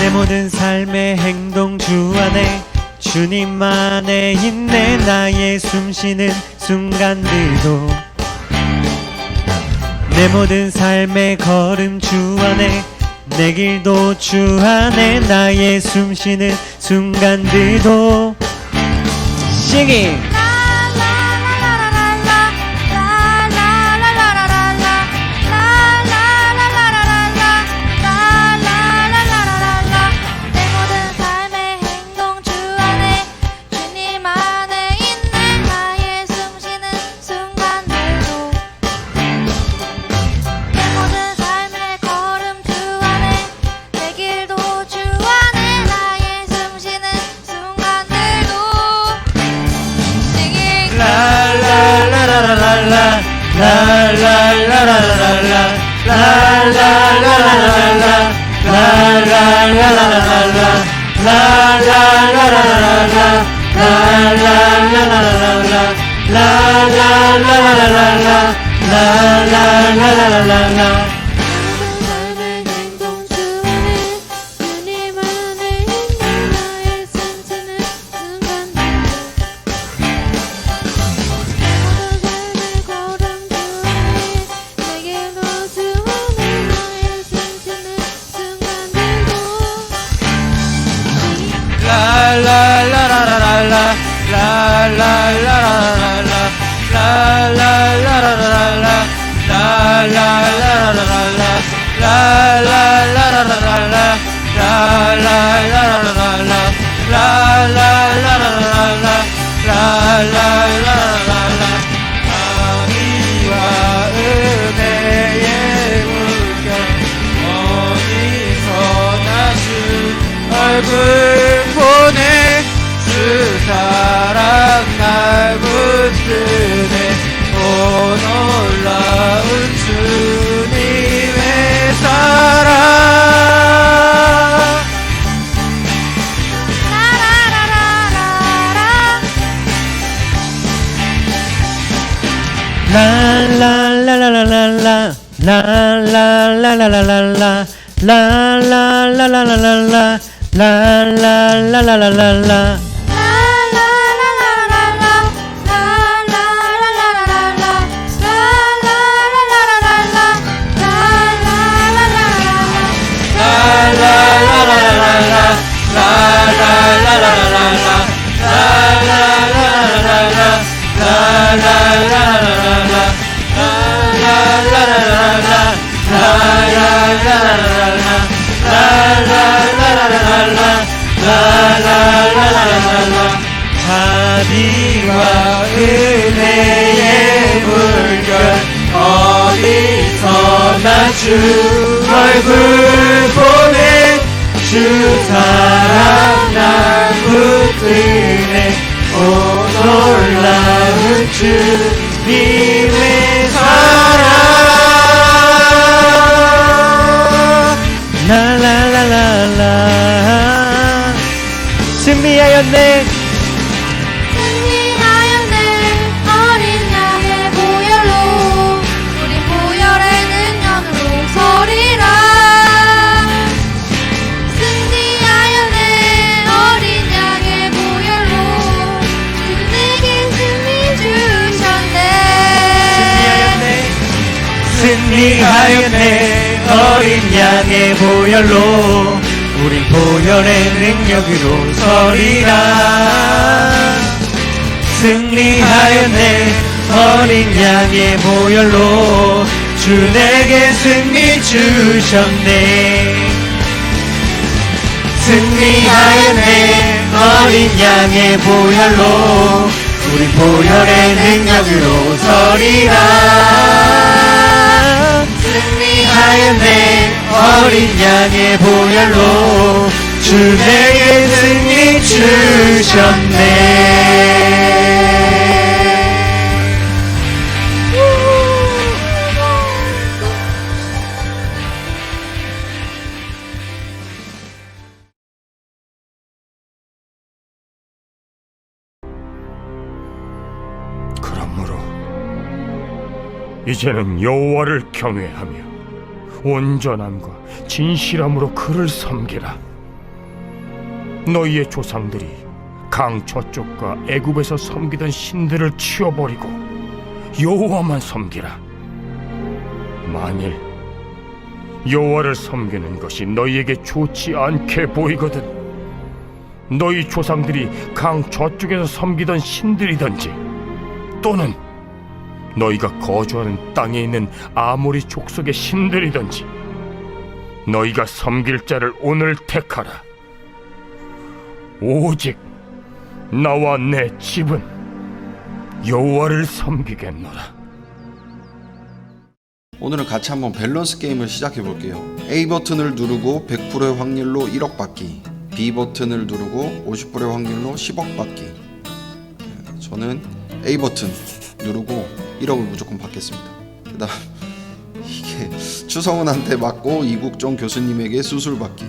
내 모든 삶의 행동 주 안에 주님 안에 있네. 나의 숨쉬는 순간들도 내 모든 삶의 걸음 주 안에 내 길도 주 안에 나의 숨쉬는 순간들도 Singing 얼굴 보내 주 사랑 날 붙드네. 오 놀라운 주님의 사랑. 라라라라라라라 라라라라라라라 라라라라라라라 라라라라라라라 자비와 은혜의 물결 어디서나 주 얼굴 보내 주 사랑 날 붙드네. 오 놀라운 주님의 사랑. 라라라라라 승리하였네. 승리하였네. 어린 양의 보혈로 우리 보혈의 능력으로 서리라. 승리하였네. 어린 양의 보혈로 주 내게 승리 주셨네. 승리하였네. 어린 양의 보혈로 우리 보혈의 능력으로 서리라. 승리하였네. 어린 양의 보혈로 주 내게 승리 주셨네. 승리하였네. 어린 양의 보혈로 우리 보혈의 능력으로 서리라. 승리하였네. 어린 양의 보혈로 주 내게 승리 주셨네. 그러므로 이제는 여호와를 경외하며 온전함과 진실함으로 그를 섬기라. 너희의 조상들이 강 저쪽과 애굽에서 섬기던 신들을 치워버리고 여호와만 섬기라. 만일 여호와를 섬기는 것이 너희에게 좋지 않게 보이거든 너희 조상들이 강 저쪽에서 섬기던 신들이든지 또는 너희가 거주하는 땅에 있는 아모리 족속의 신들이든지 너희가 섬길 자를 오늘 택하라. 오직 나와 내 집은 여호와를 섬기겠노라. 오늘은 같이 한번 밸런스 게임을 시작해 볼게요. A 버튼을 누르고 100%의 확률로 1억 받기, B 버튼을 누르고 50%의 확률로 10억 받기. 저는 A 버튼 누르고 1억을 무조건 받겠습니다. 그다음 이게 추성훈한테 맞고 이국종 교수님에게 수술 받기,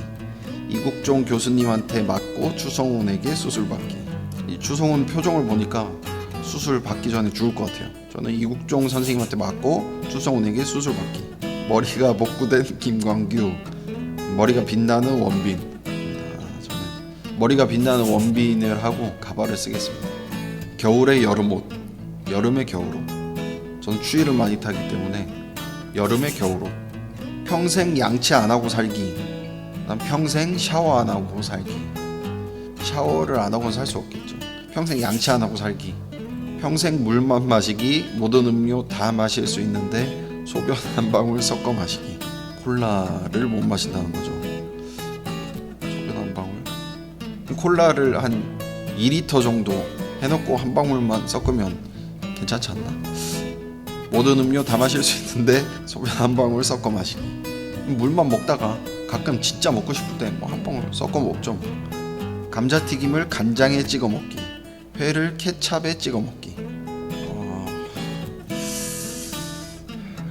이국종 교수님한테 맞고 추성훈에게 수술 받기. 이 추성훈 표정을 보니까 수술 받기 전에 죽을 것 같아요. 저는 이국종 선생님한테 맞고 추성훈에게 수술 받기. 머리가 복구된 김광규, 머리가 빛나는 원빈. 저는 머리가 빛나는 원빈을 하고 가발을 쓰겠습니다. 겨울에 여름옷, 여름에 겨울옷. 전 추위를 많이 타기 때문에 여름에 겨울옷. 평생 양치 안 하고 살기. 난 평생 샤워 안 하고 살기. 샤워를 안 하고는 살 수 없겠죠. 평생 양치 안 하고 살기. 평생 물만 마시기. 모든 음료 다 마실 수 있는데 소변 한 방울 섞어 마시기. 콜라를 못 마신다는 거죠. 소변 한 방울. 콜라를 한 2리터 정도 해놓고 한 방울만 섞으면 괜찮지 않나? 모든 음료 다 마실 수 있는데 소변 한 방울 섞어 마시기. 물만 먹다가 가끔 진짜 먹고 싶을 때 뭐 한 방울 섞어 먹죠. 감자튀김을 간장에 찍어 먹기, 회를 케찹에 찍어 먹기.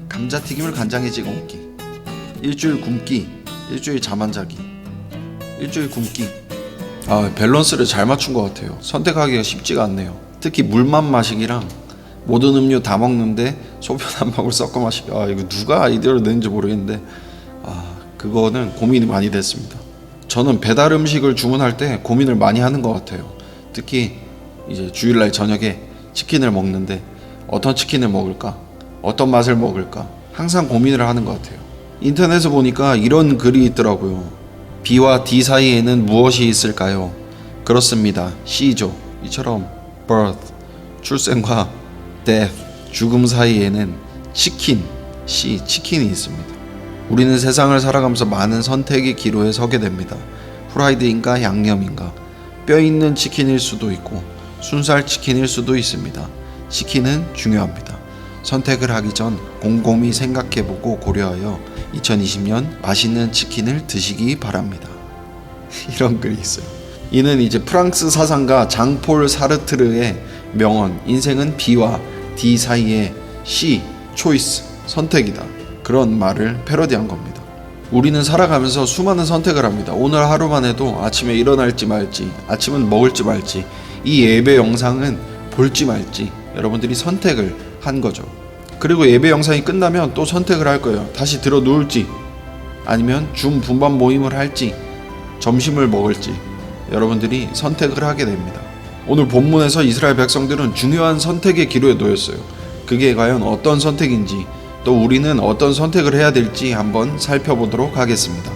감자튀김을 간장에 찍어 먹기. 일주일 굶기, 일주일 잠 안 자기. 일주일 굶기. 밸런스를 잘 맞춘 것 같아요. 선택하기가 쉽지가 않네요. 특히 물만 마시기랑 모든 음료 다 먹는데 소변 한 방울 섞어 마시기. 이거 누가 아이디어를 냈는지 모르겠는데 그거는 고민이 많이 됐습니다. 저는 배달 음식을 주문할 때 고민을 많이 하는 것 같아요. 특히 이제 주일날 저녁에 치킨을 먹는데 어떤 치킨을 먹을까? 어떤 맛을 먹을까? 항상 고민을 하는 것 같아요. 인터넷에 보니까 이런 글이 있더라고요. B와 D 사이에는 무엇이 있을까요? 그렇습니다. C죠. 이처럼 birth, 출생과 death, 죽음 사이에는 치킨, C, 치킨이 있습니다. 우리는 세상을 살아가면서 많은 선택의 기로에 서게 됩니다. 후라이드인가 양념인가, 뼈 있는 치킨일 수도 있고 순살 치킨일 수도 있습니다. 치킨은 중요합니다. 선택을 하기 전 곰곰이 생각해보고 고려하여 2020년 맛있는 치킨을 드시기 바랍니다. 이런 글이 있어요. 이는 이제 프랑스 사상가 장폴 사르트르의 명언, 인생은 B와 D 사이에 C, 초이스, 선택이다. 그런 말을 패러디한 겁니다. 우리는 살아가면서 수많은 선택을 합니다. 오늘 하루만 해도 아침에 일어날지 말지, 아침은 먹을지 말지, 이 예배 영상은 볼지 말지 여러분들이 선택을 한 거죠. 그리고 예배 영상이 끝나면 또 선택을 할 거예요. 다시 들어 누울지, 아니면 줌 분반 모임을 할지, 점심을 먹을지 여러분들이 선택을 하게 됩니다. 오늘 본문에서 이스라엘 백성들은 중요한 선택의 기로에 놓였어요. 그게 과연 어떤 선택인지, 또 우리는 어떤 선택을 해야 될지 한번 살펴보도록 하겠습니다.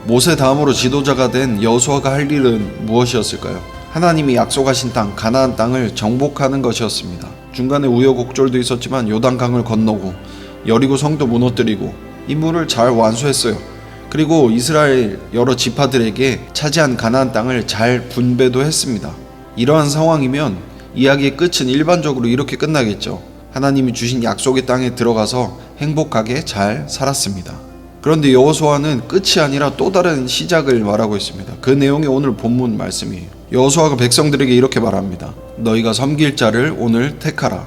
모세 다음으로 지도자가 된 여호수아가 할 일은 무엇이었을까요? 하나님이 약속하신 땅 가나안 땅을 정복하는 것이었습니다. 중간에 우여곡절도 있었지만 요단강을 건너고 여리고 성도 무너뜨리고 임무를 잘 완수했어요. 그리고 이스라엘 여러 지파들에게 차지한 가나안 땅을 잘 분배도 했습니다. 이러한 상황이면 이야기의 끝은 일반적으로 이렇게 끝나겠죠. 하나님이 주신 약속의 땅에 들어가서 행복하게 잘 살았습니다. 그런데 여호수아는 끝이 아니라 또 다른 시작을 말하고 있습니다. 그 내용이 오늘 본문 말씀이에요. 여호수아가 백성들에게 이렇게 말합니다. 너희가 섬길 자를 오늘 택하라.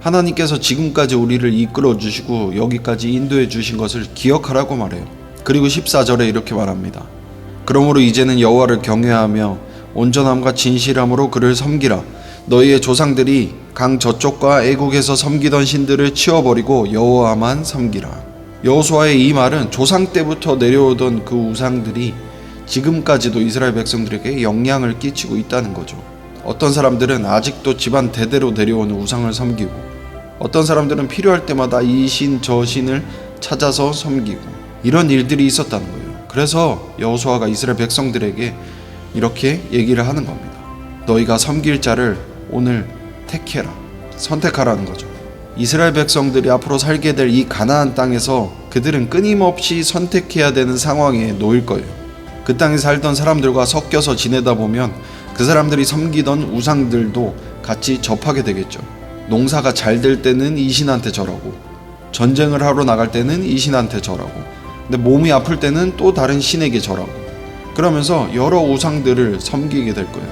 하나님께서 지금까지 우리를 이끌어 주시고 여기까지 인도해 주신 것을 기억하라고 말해요. 그리고 14절에 이렇게 말합니다. 그러므로 이제는 여호와를 경외하며 온전함과 진실함으로 그를 섬기라. 너희의 조상들이 강 저쪽과 애국에서 섬기던 신들을 치워버리고 여호와만 섬기라. 여호수아의 이 말은 조상 때부터 내려오던 그 우상들이 지금까지도 이스라엘 백성들에게 영향을 끼치고 있다는 거죠. 어떤 사람들은 아직도 집안 대대로 내려오는 우상을 섬기고, 어떤 사람들은 필요할 때마다 이 신 저 신을 찾아서 섬기고, 이런 일들이 있었다는 거예요. 그래서 여호수아가 이스라엘 백성들에게 이렇게 얘기를 하는 겁니다. 너희가 섬길 자를 오늘 택해라, 선택하라는 거죠. 이스라엘 백성들이 앞으로 살게 될 이 가나안 땅에서 그들은 끊임없이 선택해야 되는 상황에 놓일 거예요. 그 땅에 살던 사람들과 섞여서 지내다 보면 그 사람들이 섬기던 우상들도 같이 접하게 되겠죠. 농사가 잘 될 때는 이 신한테 절하고, 전쟁을 하러 나갈 때는 이 신한테 절하고, 근데 몸이 아플 때는 또 다른 신에게 절하고, 그러면서 여러 우상들을 섬기게 될 거예요.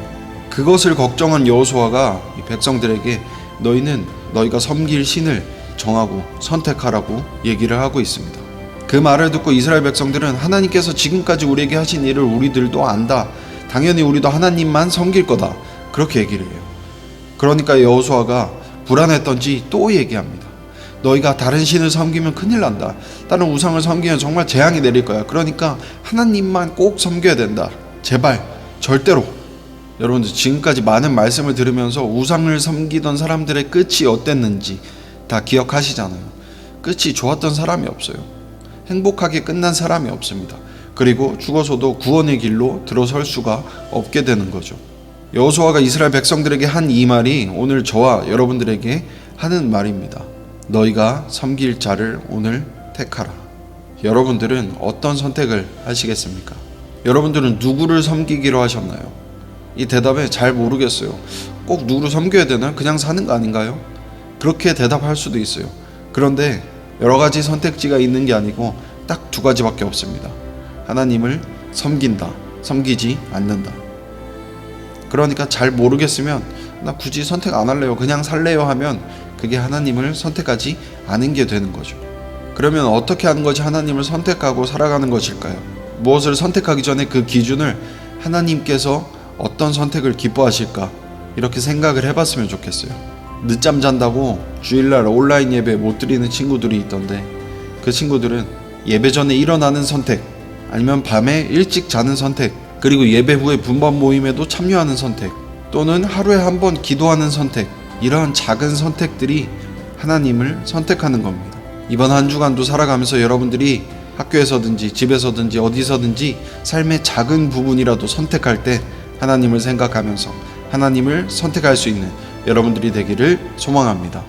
그것을 걱정한 여호수아가 이 백성들에게 너희는 너희가 섬길 신을 정하고 선택하라고 얘기를 하고 있습니다. 그 말을 듣고 이스라엘 백성들은 하나님께서 지금까지 우리에게 하신 일을 우리들도 안다, 당연히 우리도 하나님만 섬길 거다, 그렇게 얘기를 해요. 그러니까 여호수아가 불안했던지 또 얘기합니다. 너희가 다른 신을 섬기면 큰일 난다, 다른 우상을 섬기면 정말 재앙이 내릴 거야. 그러니까 하나님만 꼭 섬겨야 된다, 제발 절대로. 여러분들 지금까지 많은 말씀을 들으면서 우상을 섬기던 사람들의 끝이 어땠는지 다 기억하시잖아요. 끝이 좋았던 사람이 없어요. 행복하게 끝난 사람이 없습니다. 그리고 죽어서도 구원의 길로 들어설 수가 없게 되는 거죠. 여호수아가 이스라엘 백성들에게 한 이 말이 오늘 저와 여러분들에게 하는 말입니다. 너희가 섬길 자를 오늘 택하라. 여러분들은 어떤 선택을 하시겠습니까? 여러분들은 누구를 섬기기로 하셨나요? 이 대답에 잘 모르겠어요. 꼭 누구를 섬겨야 되나? 그냥 사는 거 아닌가요? 그렇게 대답할 수도 있어요. 그런데 여러 가지 선택지가 있는 게 아니고 딱 두 가지밖에 없습니다. 하나님을 섬긴다, 섬기지 않는다. 그러니까 잘 모르겠으면 나 굳이 선택 안 할래요, 그냥 살래요 하면 그게 하나님을 선택하지 않은 게 되는 거죠. 그러면 어떻게 하는 것이 하나님을 선택하고 살아가는 것일까요? 무엇을 선택하기 전에 그 기준을 하나님께서 어떤 선택을 기뻐하실까, 이렇게 생각을 해봤으면 좋겠어요. 늦잠 잔다고 주일날 온라인 예배 못 드리는 친구들이 있던데, 그 친구들은 예배 전에 일어나는 선택, 아니면 밤에 일찍 자는 선택, 그리고 예배 후에 분반 모임에도 참여하는 선택, 또는 하루에 한 번 기도하는 선택, 이러한 작은 선택들이 하나님을 선택하는 겁니다. 이번 한 주간도 살아가면서 여러분들이 학교에서든지 집에서든지 어디서든지 삶의 작은 부분이라도 선택할 때 하나님을 생각하면서 하나님을 선택할 수 있는 여러분들이 되기를 소망합니다.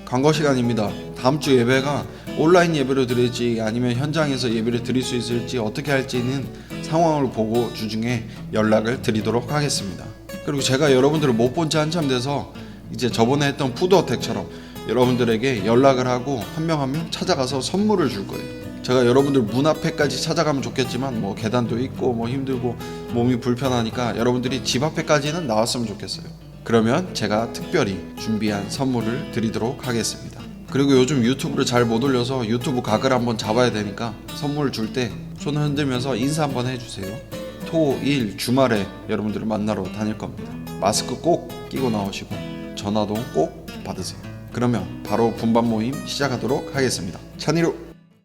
광고 시간입니다. 다음 주 예배가 온라인 예배로 드릴지 아니면 현장에서 예배를 드릴 수 있을지 어떻게 할지는 상황을 보고 주중에 연락을 드리도록 하겠습니다. 그리고 제가 여러분들을 못 본 지 한참 돼서 이제 저번에 했던 푸드어택처럼 여러분들에게 연락을 하고 한 명 한 명 찾아가서 선물을 줄 거예요. 제가 여러분들 문 앞에까지 찾아가면 좋겠지만 뭐 계단도 있고 뭐 힘들고 몸이 불편하니까 여러분들이 집 앞에까지는 나왔으면 좋겠어요. 그러면 제가 특별히 준비한 선물을 드리도록 하겠습니다. 그리고 요즘 유튜브를 잘 못 올려서 유튜브 각을 한번 잡아야 되니까 선물을 줄 때 손을 흔들면서 인사 한번 해주세요. 토, 일, 주말에 여러분들을 만나러 다닐 겁니다. 마스크 꼭 끼고 나오시고 전화도 꼭 받으세요. 그러면 바로 분반 모임 시작하도록 하겠습니다. 찬이루!